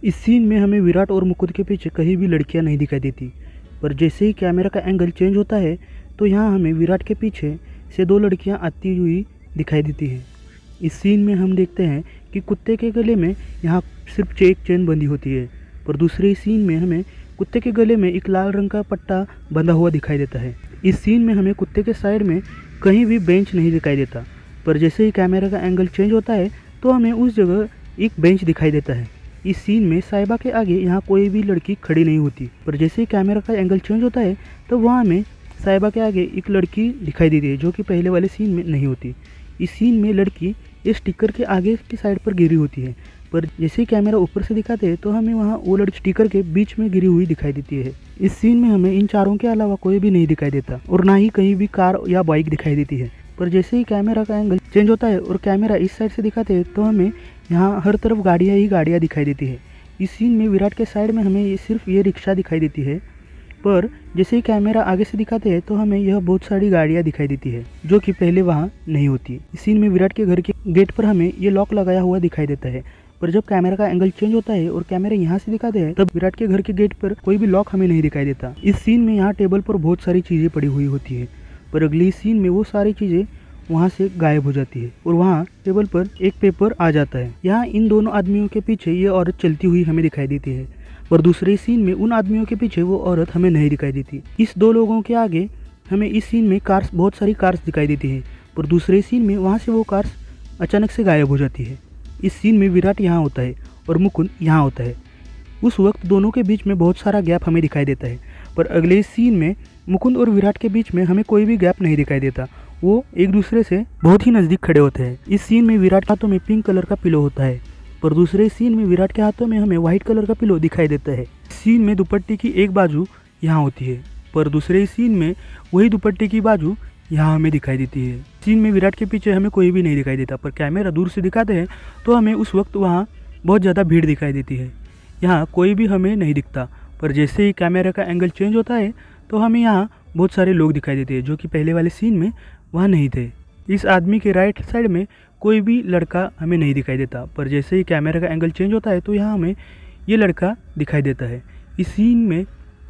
इस सीन में हमें विराट और मुकुंद के पीछे कहीं भी लड़कियां नहीं दिखाई देती, पर जैसे ही कैमरा का एंगल चेंज होता है तो यहाँ हमें विराट के पीछे से दो लड़कियां आती हुई दिखाई देती हैं। इस सीन में हम देखते हैं कि कुत्ते के गले में यहाँ सिर्फ एक चेन बंधी होती है, पर दूसरे सीन में हमें कुत्ते के गले में एक लाल रंग का पट्टा बंधा हुआ दिखाई देता है। इस सीन में हमें कुत्ते के साइड में कहीं भी बेंच नहीं दिखाई देता, पर जैसे ही कैमरा का एंगल चेंज होता है तो हमें उस जगह एक बेंच दिखाई देता है। इस सीन में साहिबा के आगे यहाँ कोई भी लड़की खड़ी नहीं होती, पर जैसे ही कैमरा का एंगल चेंज होता है तो वहाँ हमें साहिबा के आगे एक लड़की दिखाई देती है जो कि पहले वाले सीन में नहीं होती। इस सीन में लड़की इस स्टिकर के आगे की साइड पर गिरी होती है, पर जैसे ही कैमरा ऊपर से दिखाते हैं तो हमें वहाँ वो लड़की स्टिकर के बीच में गिरी हुई दिखाई देती है। इस सीन में हमें इन चारों के अलावा कोई भी नहीं दिखाई देता और ना ही कहीं भी कार या बाइक दिखाई देती है। पर जैसे ही कैमरा का एंगल चेंज होता है और कैमरा इस साइड से दिखाते हैं तो हमें यहाँ हर तरफ गाड़ियाँ ही गाड़ियाँ दिखाई देती है। इस सीन में विराट के साइड में हमें सिर्फ ये रिक्शा दिखाई देती है, पर जैसे ही कैमरा आगे से दिखाते हैं तो हमें यह बहुत सारी गाड़ियाँ दिखाई देती है जो कि पहले वहाँ नहीं होती। इस सीन में विराट के घर के गेट पर हमें ये लॉक लगाया हुआ दिखाई देता है, पर जब कैमरा का एंगल चेंज होता है और कैमरा यहाँ से दिखाते हैं तब विराट के घर के गेट पर कोई भी लॉक हमें नहीं दिखाई देता। इस सीन में यहाँ टेबल पर बहुत सारी चीज़ें पड़ी हुई होती है, पर अगली सीन में वो सारी चीज़ें वहाँ से गायब हो जाती है और वहाँ टेबल पर एक पेपर आ जाता है। यहाँ इन दोनों आदमियों के पीछे ये औरत चलती हुई हमें दिखाई देती है, और दूसरे सीन में उन आदमियों के पीछे वो औरत हमें नहीं दिखाई देती। इस दो लोगों के आगे हमें इस सीन में कार्स, बहुत सारी कार्स दिखाई देती है, पर दूसरे सीन में वहाँ से वो कार्स अचानक से गायब हो जाती है। इस सीन में विराट यहाँ होता है और मुकुंद यहाँ होता है। उस वक्त दोनों के बीच में बहुत सारा गैप हमें दिखाई देता है, पर अगले सीन में मुकुंद और विराट के बीच में हमें कोई भी गैप नहीं दिखाई देता, वो एक दूसरे से बहुत ही नज़दीक खड़े होते हैं। इस सीन में विराट के हाथों में पिंक कलर का पिलो होता है, पर दूसरे सीन में विराट के हाथों में हमें व्हाइट कलर का पिलो दिखाई देता है। सीन में दुपट्टे की एक बाजू यहाँ होती है, पर दूसरे सीन में वही दुपट्टे की बाजू यहाँ हमें दिखाई देती है। सीन में विराट के पीछे हमें कोई भी नहीं दिखाई देता, पर कैमरा दूर से दिखाते हैं तो हमें उस वक्त वहाँ बहुत ज़्यादा भीड़ दिखाई देती है। यहाँ कोई भी हमें नहीं दिखता, पर जैसे ही कैमरा का एंगल चेंज होता है तो हमें यहाँ बहुत सारे लोग दिखाई देते हैं जो कि पहले वाले सीन में वहाँ नहीं थे। इस आदमी के राइट साइड में कोई भी लड़का हमें नहीं दिखाई देता, पर जैसे ही कैमरा का एंगल चेंज होता है तो यहाँ हमें ये लड़का दिखाई देता है। इस सीन में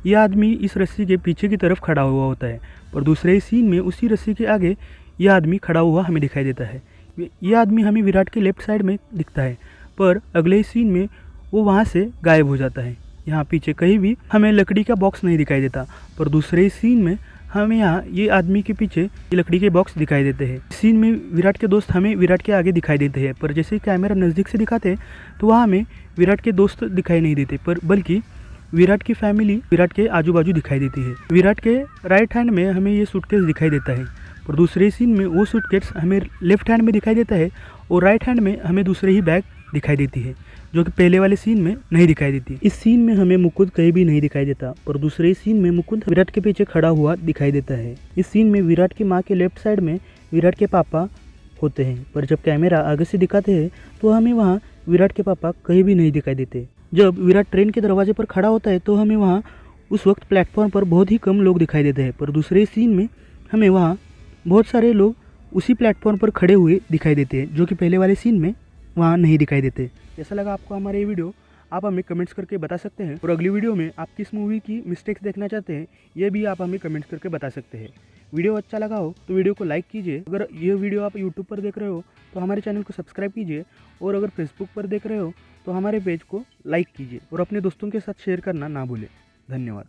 ये आदमी इस रस्सी के पीछे की तरफ खड़ा हुआ होता है, पर दूसरे सीन में उसी रस्सी के आगे ये आदमी खड़ा हुआ हमें दिखाई देता है। ये आदमी हमें विराट के लेफ्ट साइड में दिखता है, पर अगले सीन में वो वहाँ से गायब हो जाता है। यहाँ पीछे कहीं भी हमें लकड़ी का बॉक्स नहीं दिखाई देता, पर दूसरे सीन में हमें यहाँ ये आदमी के पीछे ये लकड़ी के बॉक्स दिखाई देते हैं। सीन में विराट के दोस्त हमें विराट के आगे दिखाई देते हैं, पर जैसे कैमरा नज़दीक से दिखाते हैं तो वहाँ हमें विराट के दोस्त दिखाई नहीं देते, पर बल्कि विराट की फैमिली विराट के आजू बाजू दिखाई देती है। विराट के राइट हैंड में हमें ये सूटकेस दिखाई देता है, पर दूसरे सीन में वो सूटकेस हमें लेफ्ट हैंड में दिखाई देता है और राइट हैंड में हमें दूसरे ही बैग दिखाई देती है जो कि पहले वाले सीन में नहीं दिखाई देती। इस सीन में हमें मुकुंद कहीं भी नहीं दिखाई देता, पर दूसरे सीन में मुकुंद विराट के पीछे खड़ा हुआ दिखाई देता है। इस सीन में विराट की माँ के लेफ्ट साइड में विराट के पापा होते हैं, पर जब कैमरा आगे से दिखाते हैं तो हमें वहाँ विराट के पापा कहीं भी नहीं दिखाई देते। जब विराट ट्रेन के दरवाजे पर खड़ा होता है तो हमें वहाँ उस वक्त प्लेटफॉर्म पर बहुत ही कम लोग दिखाई देते हैं, पर दूसरे सीन में हमें वहाँ बहुत सारे लोग उसी प्लेटफॉर्म पर खड़े हुए दिखाई देते हैं जो कि पहले वाले सीन में वहाँ नहीं दिखाई देते। कैसा लगा आपको हमारा ये वीडियो, आप हमें कमेंट्स करके बता सकते हैं, और अगली वीडियो में आप किस मूवी की मिस्टेक्स देखना चाहते हैं ये भी आप हमें कमेंट्स करके बता सकते हैं। वीडियो अच्छा लगा हो तो वीडियो को लाइक कीजिए। अगर ये वीडियो आप यूट्यूब पर देख रहे हो तो हमारे चैनल को सब्सक्राइब कीजिए, और अगर फेसबुक पर देख रहे हो तो हमारे पेज को लाइक कीजिए और अपने दोस्तों के साथ शेयर करना ना भूलें। धन्यवाद।